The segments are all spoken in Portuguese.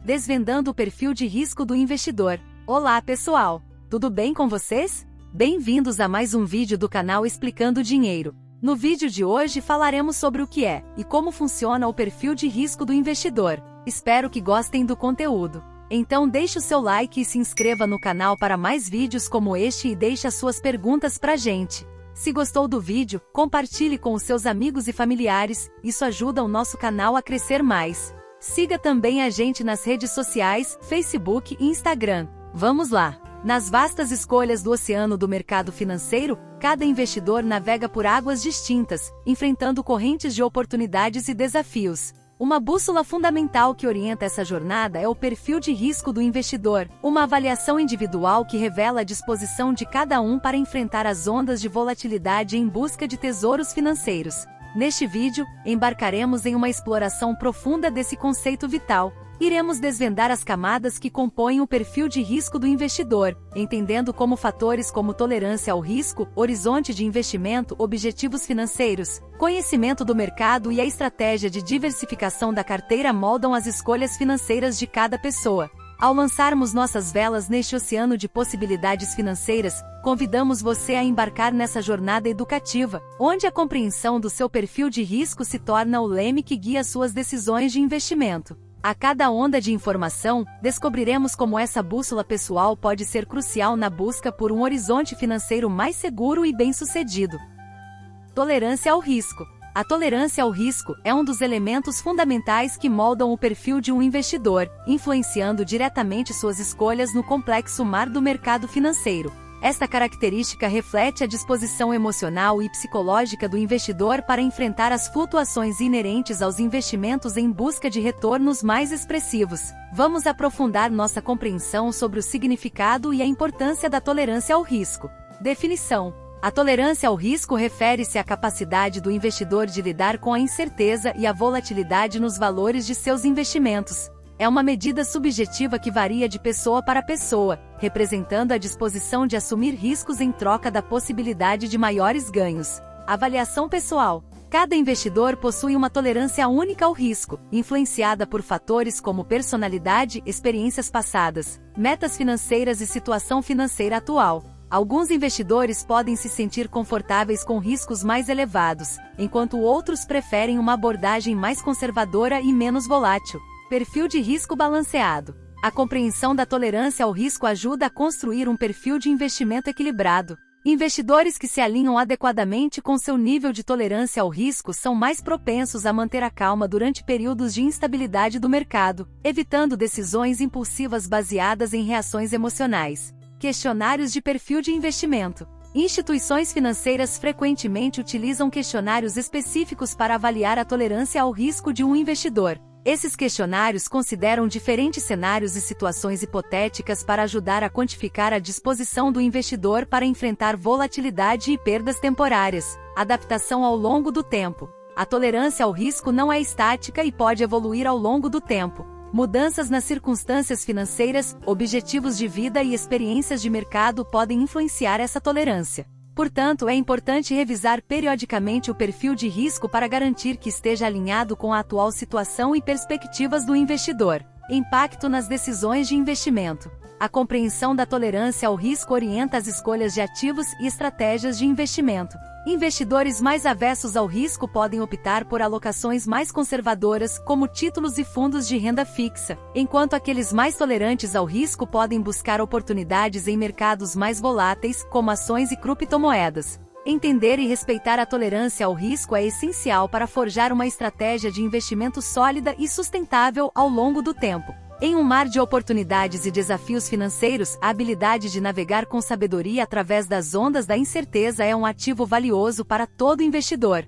Desvendando o perfil de risco do investidor. Olá pessoal, tudo bem com vocês? Bem-vindos a mais um vídeo do canal Explicando Dinheiro. No vídeo de hoje falaremos sobre o que é e como funciona o perfil de risco do investidor. Espero que gostem do conteúdo. Então deixe o seu like e se inscreva no canal para mais vídeos como este e deixe as suas perguntas pra gente. Se gostou do vídeo, compartilhe com os seus amigos e familiares, isso ajuda o nosso canal a crescer mais. Siga também a gente nas redes sociais, Facebook e Instagram. Vamos lá! Nas vastas escolhas do oceano do mercado financeiro, cada investidor navega por águas distintas, enfrentando correntes de oportunidades e desafios. Uma bússola fundamental que orienta essa jornada é o perfil de risco do investidor, uma avaliação individual que revela a disposição de cada um para enfrentar as ondas de volatilidade em busca de tesouros financeiros. Neste vídeo, embarcaremos em uma exploração profunda desse conceito vital. Iremos desvendar as camadas que compõem o perfil de risco do investidor, entendendo como fatores como tolerância ao risco, horizonte de investimento, objetivos financeiros, conhecimento do mercado e a estratégia de diversificação da carteira moldam as escolhas financeiras de cada pessoa. Ao lançarmos nossas velas neste oceano de possibilidades financeiras, convidamos você a embarcar nessa jornada educativa, onde a compreensão do seu perfil de risco se torna o leme que guia suas decisões de investimento. A cada onda de informação, descobriremos como essa bússola pessoal pode ser crucial na busca por um horizonte financeiro mais seguro e bem-sucedido. Tolerância ao risco. A tolerância ao risco é um dos elementos fundamentais que moldam o perfil de um investidor, influenciando diretamente suas escolhas no complexo mar do mercado financeiro. Esta característica reflete a disposição emocional e psicológica do investidor para enfrentar as flutuações inerentes aos investimentos em busca de retornos mais expressivos. Vamos aprofundar nossa compreensão sobre o significado e a importância da tolerância ao risco. Definição: a tolerância ao risco refere-se à capacidade do investidor de lidar com a incerteza e a volatilidade nos valores de seus investimentos. É uma medida subjetiva que varia de pessoa para pessoa, representando a disposição de assumir riscos em troca da possibilidade de maiores ganhos. Avaliação pessoal. Cada investidor possui uma tolerância única ao risco, influenciada por fatores como personalidade, experiências passadas, metas financeiras e situação financeira atual. Alguns investidores podem se sentir confortáveis com riscos mais elevados, enquanto outros preferem uma abordagem mais conservadora e menos volátil. Perfil de risco balanceado. A compreensão da tolerância ao risco ajuda a construir um perfil de investimento equilibrado. Investidores que se alinham adequadamente com seu nível de tolerância ao risco são mais propensos a manter a calma durante períodos de instabilidade do mercado, evitando decisões impulsivas baseadas em reações emocionais. Questionários de perfil de investimento. Instituições financeiras frequentemente utilizam questionários específicos para avaliar a tolerância ao risco de um investidor. Esses questionários consideram diferentes cenários e situações hipotéticas para ajudar a quantificar a disposição do investidor para enfrentar volatilidade e perdas temporárias. Adaptação ao longo do tempo. A tolerância ao risco não é estática e pode evoluir ao longo do tempo. Mudanças nas circunstâncias financeiras, objetivos de vida e experiências de mercado podem influenciar essa tolerância. Portanto, é importante revisar periodicamente o perfil de risco para garantir que esteja alinhado com a atual situação e perspectivas do investidor. Impacto nas decisões de investimento. A compreensão da tolerância ao risco orienta as escolhas de ativos e estratégias de investimento. Investidores mais avessos ao risco podem optar por alocações mais conservadoras, como títulos e fundos de renda fixa, enquanto aqueles mais tolerantes ao risco podem buscar oportunidades em mercados mais voláteis, como ações e criptomoedas. Entender e respeitar a tolerância ao risco é essencial para forjar uma estratégia de investimento sólida e sustentável ao longo do tempo. Em um mar de oportunidades e desafios financeiros, a habilidade de navegar com sabedoria através das ondas da incerteza é um ativo valioso para todo investidor.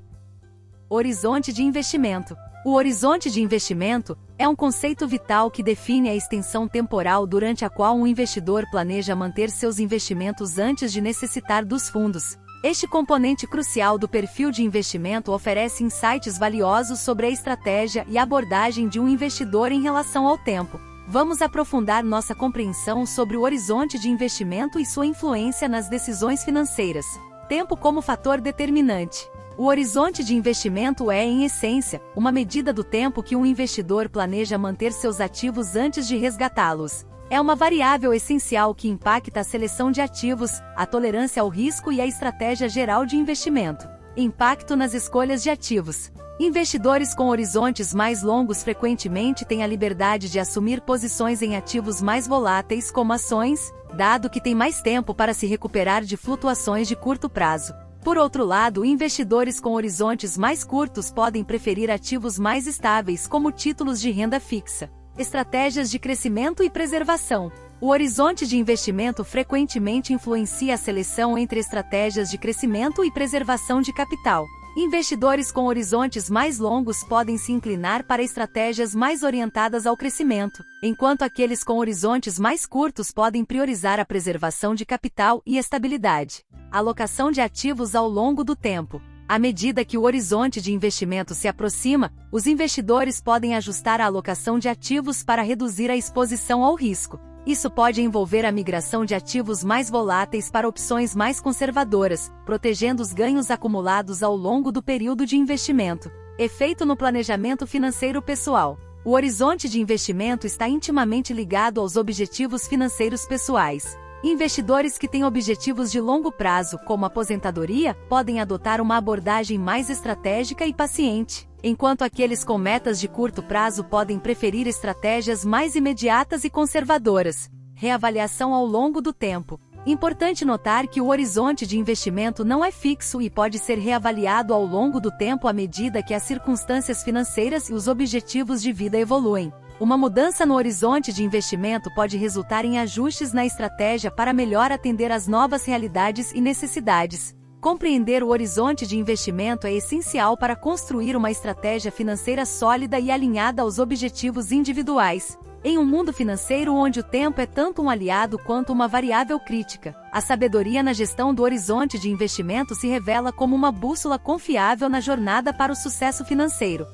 Horizonte de investimento. O horizonte de investimento é um conceito vital que define a extensão temporal durante a qual um investidor planeja manter seus investimentos antes de necessitar dos fundos. Este componente crucial do perfil de investimento oferece insights valiosos sobre a estratégia e abordagem de um investidor em relação ao tempo. Vamos aprofundar nossa compreensão sobre o horizonte de investimento e sua influência nas decisões financeiras. Tempo como fator determinante. O horizonte de investimento é, em essência, uma medida do tempo que um investidor planeja manter seus ativos antes de resgatá-los. É uma variável essencial que impacta a seleção de ativos, a tolerância ao risco e a estratégia geral de investimento. Impacto nas escolhas de ativos. Investidores com horizontes mais longos frequentemente têm a liberdade de assumir posições em ativos mais voláteis, como ações, dado que têm mais tempo para se recuperar de flutuações de curto prazo. Por outro lado, investidores com horizontes mais curtos podem preferir ativos mais estáveis, como títulos de renda fixa. Estratégias de crescimento e preservação. O horizonte de investimento frequentemente influencia a seleção entre estratégias de crescimento e preservação de capital. Investidores com horizontes mais longos podem se inclinar para estratégias mais orientadas ao crescimento, enquanto aqueles com horizontes mais curtos podem priorizar a preservação de capital e estabilidade. Alocação de ativos ao longo do tempo. À medida que o horizonte de investimento se aproxima, os investidores podem ajustar a alocação de ativos para reduzir a exposição ao risco. Isso pode envolver a migração de ativos mais voláteis para opções mais conservadoras, protegendo os ganhos acumulados ao longo do período de investimento. Efeito no planejamento financeiro pessoal. O horizonte de investimento está intimamente ligado aos objetivos financeiros pessoais. Investidores que têm objetivos de longo prazo, como aposentadoria, podem adotar uma abordagem mais estratégica e paciente, enquanto aqueles com metas de curto prazo podem preferir estratégias mais imediatas e conservadoras. Reavaliação ao longo do tempo. Importante notar que o horizonte de investimento não é fixo e pode ser reavaliado ao longo do tempo à medida que as circunstâncias financeiras e os objetivos de vida evoluem. Uma mudança no horizonte de investimento pode resultar em ajustes na estratégia para melhor atender às novas realidades e necessidades. Compreender o horizonte de investimento é essencial para construir uma estratégia financeira sólida e alinhada aos objetivos individuais. Em um mundo financeiro onde o tempo é tanto um aliado quanto uma variável crítica, a sabedoria na gestão do horizonte de investimento se revela como uma bússola confiável na jornada para o sucesso financeiro.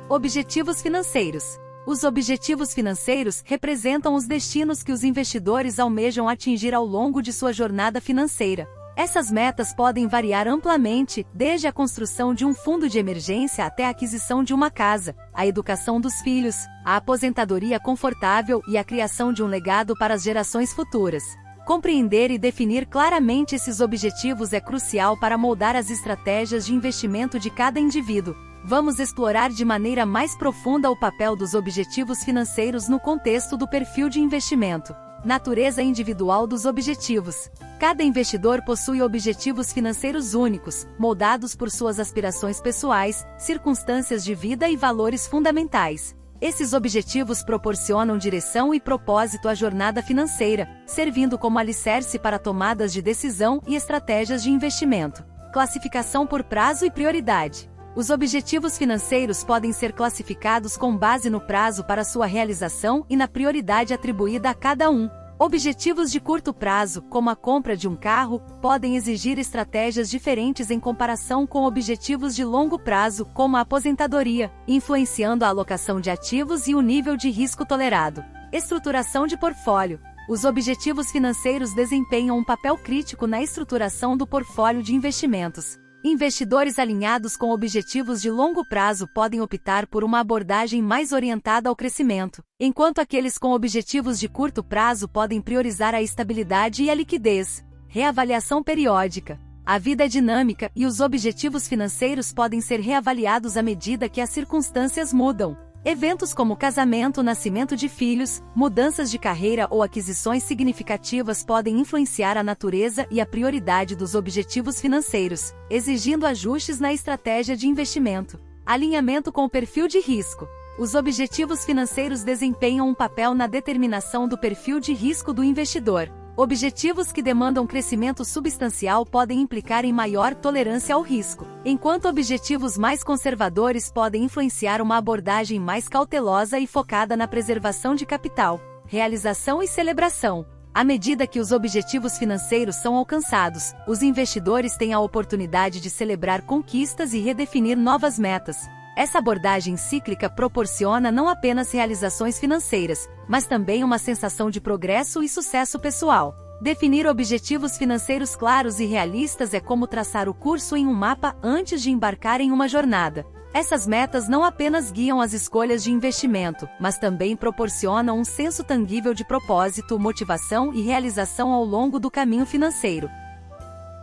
Objetivos financeiros. Os objetivos financeiros representam os destinos que os investidores almejam atingir ao longo de sua jornada financeira. Essas metas podem variar amplamente, desde a construção de um fundo de emergência até a aquisição de uma casa, a educação dos filhos, a aposentadoria confortável e a criação de um legado para as gerações futuras. Compreender e definir claramente esses objetivos é crucial para moldar as estratégias de investimento de cada indivíduo. Vamos explorar de maneira mais profunda o papel dos objetivos financeiros no contexto do perfil de investimento. Natureza individual dos objetivos. Cada investidor possui objetivos financeiros únicos, moldados por suas aspirações pessoais, circunstâncias de vida e valores fundamentais. Esses objetivos proporcionam direção e propósito à jornada financeira, servindo como alicerce para tomadas de decisão e estratégias de investimento. Classificação por prazo e prioridade. Os objetivos financeiros podem ser classificados com base no prazo para sua realização e na prioridade atribuída a cada um. Objetivos de curto prazo, como a compra de um carro, podem exigir estratégias diferentes em comparação com objetivos de longo prazo, como a aposentadoria, influenciando a alocação de ativos e o nível de risco tolerado. Estruturação de portfólio. Os objetivos financeiros desempenham um papel crítico na estruturação do portfólio de investimentos. Investidores alinhados com objetivos de longo prazo podem optar por uma abordagem mais orientada ao crescimento, enquanto aqueles com objetivos de curto prazo podem priorizar a estabilidade e a liquidez. Reavaliação periódica. A vida é dinâmica e os objetivos financeiros podem ser reavaliados à medida que as circunstâncias mudam. Eventos como casamento, nascimento de filhos, mudanças de carreira ou aquisições significativas podem influenciar a natureza e a prioridade dos objetivos financeiros, exigindo ajustes na estratégia de investimento. Alinhamento com o perfil de risco. Os objetivos financeiros desempenham um papel na determinação do perfil de risco do investidor. Objetivos que demandam crescimento substancial podem implicar em maior tolerância ao risco, enquanto objetivos mais conservadores podem influenciar uma abordagem mais cautelosa e focada na preservação de capital. Realização e celebração. À medida que os objetivos financeiros são alcançados, os investidores têm a oportunidade de celebrar conquistas e redefinir novas metas. Essa abordagem cíclica proporciona não apenas realizações financeiras, mas também uma sensação de progresso e sucesso pessoal. Definir objetivos financeiros claros e realistas é como traçar o curso em um mapa antes de embarcar em uma jornada. Essas metas não apenas guiam as escolhas de investimento, mas também proporcionam um senso tangível de propósito, motivação e realização ao longo do caminho financeiro.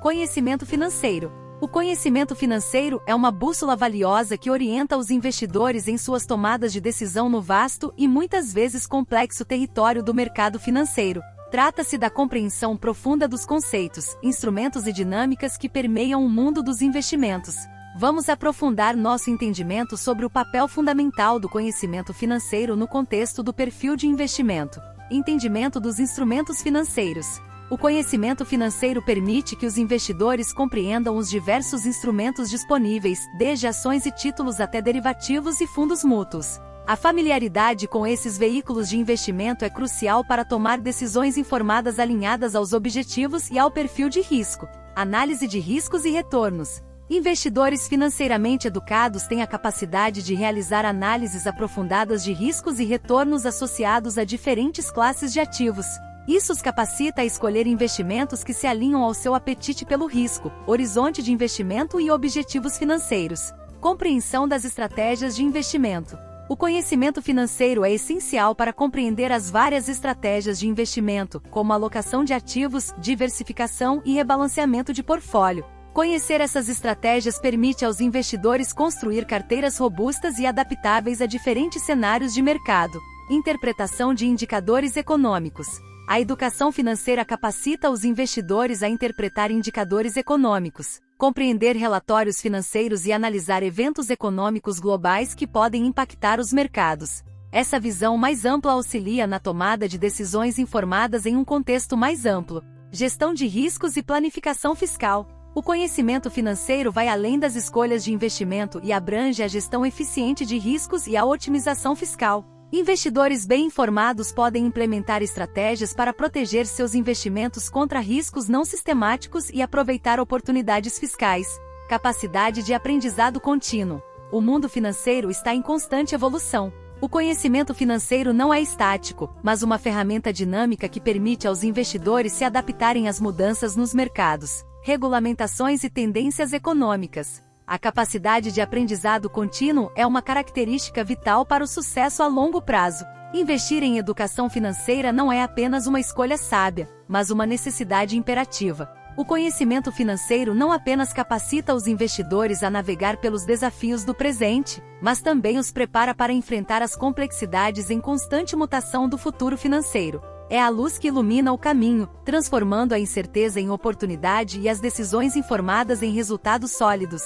Conhecimento financeiro. O conhecimento financeiro é uma bússola valiosa que orienta os investidores em suas tomadas de decisão no vasto e muitas vezes complexo território do mercado financeiro. Trata-se da compreensão profunda dos conceitos, instrumentos e dinâmicas que permeiam o mundo dos investimentos. Vamos aprofundar nosso entendimento sobre o papel fundamental do conhecimento financeiro no contexto do perfil de investimento. Entendimento dos instrumentos financeiros. O conhecimento financeiro permite que os investidores compreendam os diversos instrumentos disponíveis, desde ações e títulos até derivativos e fundos mútuos. A familiaridade com esses veículos de investimento é crucial para tomar decisões informadas alinhadas aos objetivos e ao perfil de risco. Análise de riscos e retornos. Investidores financeiramente educados têm a capacidade de realizar análises aprofundadas de riscos e retornos associados a diferentes classes de ativos. Isso os capacita a escolher investimentos que se alinham ao seu apetite pelo risco, horizonte de investimento e objetivos financeiros. Compreensão das estratégias de investimento. O conhecimento financeiro é essencial para compreender as várias estratégias de investimento, como alocação de ativos, diversificação e rebalanceamento de portfólio. Conhecer essas estratégias permite aos investidores construir carteiras robustas e adaptáveis a diferentes cenários de mercado. Interpretação de indicadores econômicos. A educação financeira capacita os investidores a interpretar indicadores econômicos, compreender relatórios financeiros e analisar eventos econômicos globais que podem impactar os mercados. Essa visão mais ampla auxilia na tomada de decisões informadas em um contexto mais amplo. Gestão de riscos e planificação fiscal. O conhecimento financeiro vai além das escolhas de investimento e abrange a gestão eficiente de riscos e a otimização fiscal. Investidores bem informados podem implementar estratégias para proteger seus investimentos contra riscos não sistemáticos e aproveitar oportunidades fiscais. Capacidade de aprendizado contínuo. O mundo financeiro está em constante evolução. O conhecimento financeiro não é estático, mas uma ferramenta dinâmica que permite aos investidores se adaptarem às mudanças nos mercados, regulamentações e tendências econômicas. A capacidade de aprendizado contínuo é uma característica vital para o sucesso a longo prazo. Investir em educação financeira não é apenas uma escolha sábia, mas uma necessidade imperativa. O conhecimento financeiro não apenas capacita os investidores a navegar pelos desafios do presente, mas também os prepara para enfrentar as complexidades em constante mutação do futuro financeiro. É a luz que ilumina o caminho, transformando a incerteza em oportunidade e as decisões informadas em resultados sólidos.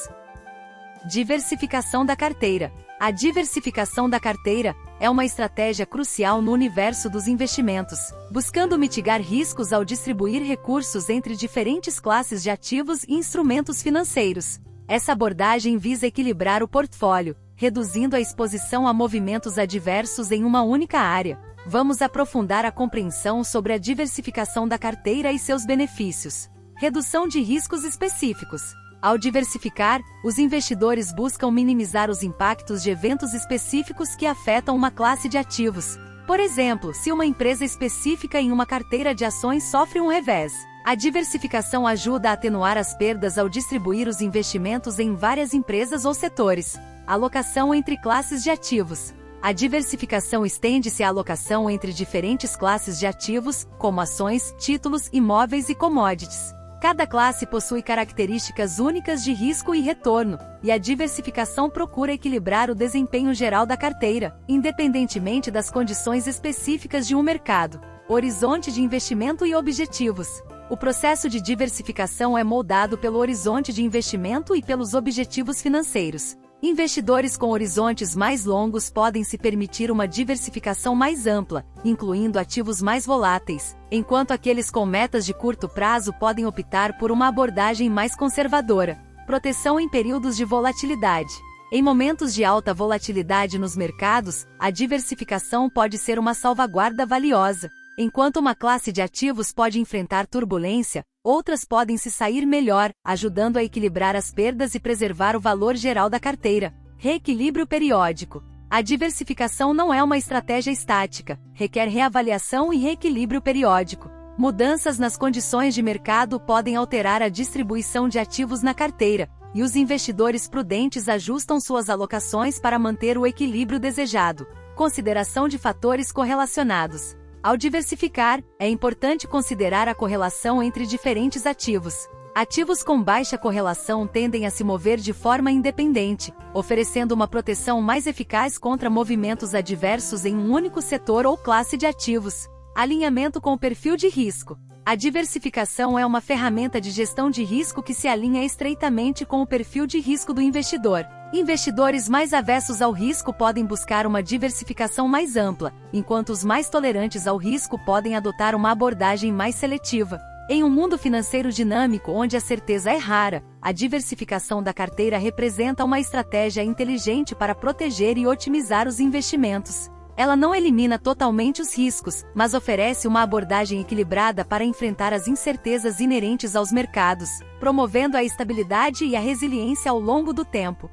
Diversificação da carteira. A diversificação da carteira é uma estratégia crucial no universo dos investimentos, buscando mitigar riscos ao distribuir recursos entre diferentes classes de ativos e instrumentos financeiros. Essa abordagem visa equilibrar o portfólio, reduzindo a exposição a movimentos adversos em uma única área. Vamos aprofundar a compreensão sobre a diversificação da carteira e seus benefícios. Redução de riscos específicos. Ao diversificar, os investidores buscam minimizar os impactos de eventos específicos que afetam uma classe de ativos. Por exemplo, se uma empresa específica em uma carteira de ações sofre um revés, a diversificação ajuda a atenuar as perdas ao distribuir os investimentos em várias empresas ou setores. Alocação entre classes de ativos. A diversificação estende-se à alocação entre diferentes classes de ativos, como ações, títulos, imóveis e commodities. Cada classe possui características únicas de risco e retorno, e a diversificação procura equilibrar o desempenho geral da carteira, independentemente das condições específicas de um mercado, horizonte de investimento e objetivos. O processo de diversificação é moldado pelo horizonte de investimento e pelos objetivos financeiros. Investidores com horizontes mais longos podem se permitir uma diversificação mais ampla, incluindo ativos mais voláteis, enquanto aqueles com metas de curto prazo podem optar por uma abordagem mais conservadora. Proteção em períodos de volatilidade. Em momentos de alta volatilidade nos mercados, a diversificação pode ser uma salvaguarda valiosa. Enquanto uma classe de ativos pode enfrentar turbulência, outras podem se sair melhor, ajudando a equilibrar as perdas e preservar o valor geral da carteira. Reequilíbrio periódico. A diversificação não é uma estratégia estática, requer reavaliação e reequilíbrio periódico. Mudanças nas condições de mercado podem alterar a distribuição de ativos na carteira, e os investidores prudentes ajustam suas alocações para manter o equilíbrio desejado. Consideração de fatores correlacionados. Ao diversificar, é importante considerar a correlação entre diferentes ativos. Ativos com baixa correlação tendem a se mover de forma independente, oferecendo uma proteção mais eficaz contra movimentos adversos em um único setor ou classe de ativos. Alinhamento com o perfil de risco. A diversificação é uma ferramenta de gestão de risco que se alinha estreitamente com o perfil de risco do investidor. Investidores mais avessos ao risco podem buscar uma diversificação mais ampla, enquanto os mais tolerantes ao risco podem adotar uma abordagem mais seletiva. Em um mundo financeiro dinâmico onde a certeza é rara, a diversificação da carteira representa uma estratégia inteligente para proteger e otimizar os investimentos. Ela não elimina totalmente os riscos, mas oferece uma abordagem equilibrada para enfrentar as incertezas inerentes aos mercados, promovendo a estabilidade e a resiliência ao longo do tempo.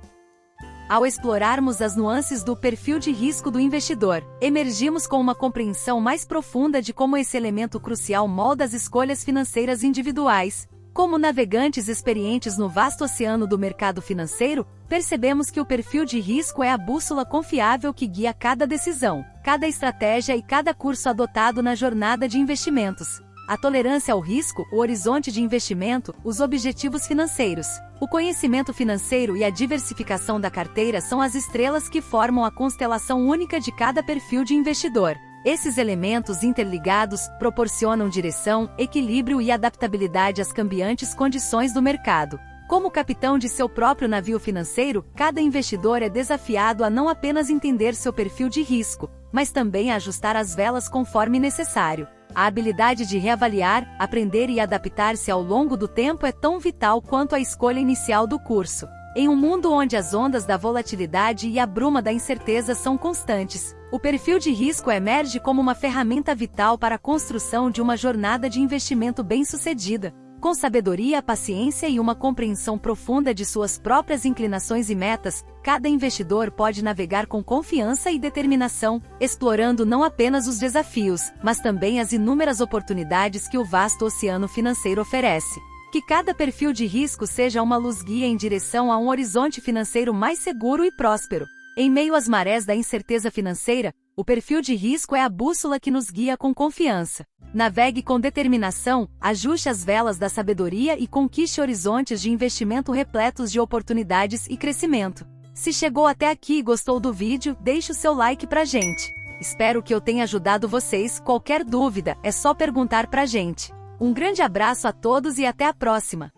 Ao explorarmos as nuances do perfil de risco do investidor, emergimos com uma compreensão mais profunda de como esse elemento crucial molda as escolhas financeiras individuais. Como navegantes experientes no vasto oceano do mercado financeiro, percebemos que o perfil de risco é a bússola confiável que guia cada decisão, cada estratégia e cada curso adotado na jornada de investimentos. A tolerância ao risco, o horizonte de investimento, os objetivos financeiros. O conhecimento financeiro e a diversificação da carteira são as estrelas que formam a constelação única de cada perfil de investidor. Esses elementos interligados proporcionam direção, equilíbrio e adaptabilidade às cambiantes condições do mercado. Como capitão de seu próprio navio financeiro, cada investidor é desafiado a não apenas entender seu perfil de risco, mas também a ajustar as velas conforme necessário. A habilidade de reavaliar, aprender e adaptar-se ao longo do tempo é tão vital quanto a escolha inicial do curso. Em um mundo onde as ondas da volatilidade e a bruma da incerteza são constantes, o perfil de risco emerge como uma ferramenta vital para a construção de uma jornada de investimento bem-sucedida. Com sabedoria, paciência e uma compreensão profunda de suas próprias inclinações e metas, cada investidor pode navegar com confiança e determinação, explorando não apenas os desafios, mas também as inúmeras oportunidades que o vasto oceano financeiro oferece. Que cada perfil de risco seja uma luz-guia em direção a um horizonte financeiro mais seguro e próspero. Em meio às marés da incerteza financeira, o perfil de risco é a bússola que nos guia com confiança. Navegue com determinação, ajuste as velas da sabedoria e conquiste horizontes de investimento repletos de oportunidades e crescimento. Se chegou até aqui e gostou do vídeo, deixe o seu like pra gente. Espero que eu tenha ajudado vocês. Qualquer dúvida, é só perguntar pra gente. Um grande abraço a todos e até a próxima!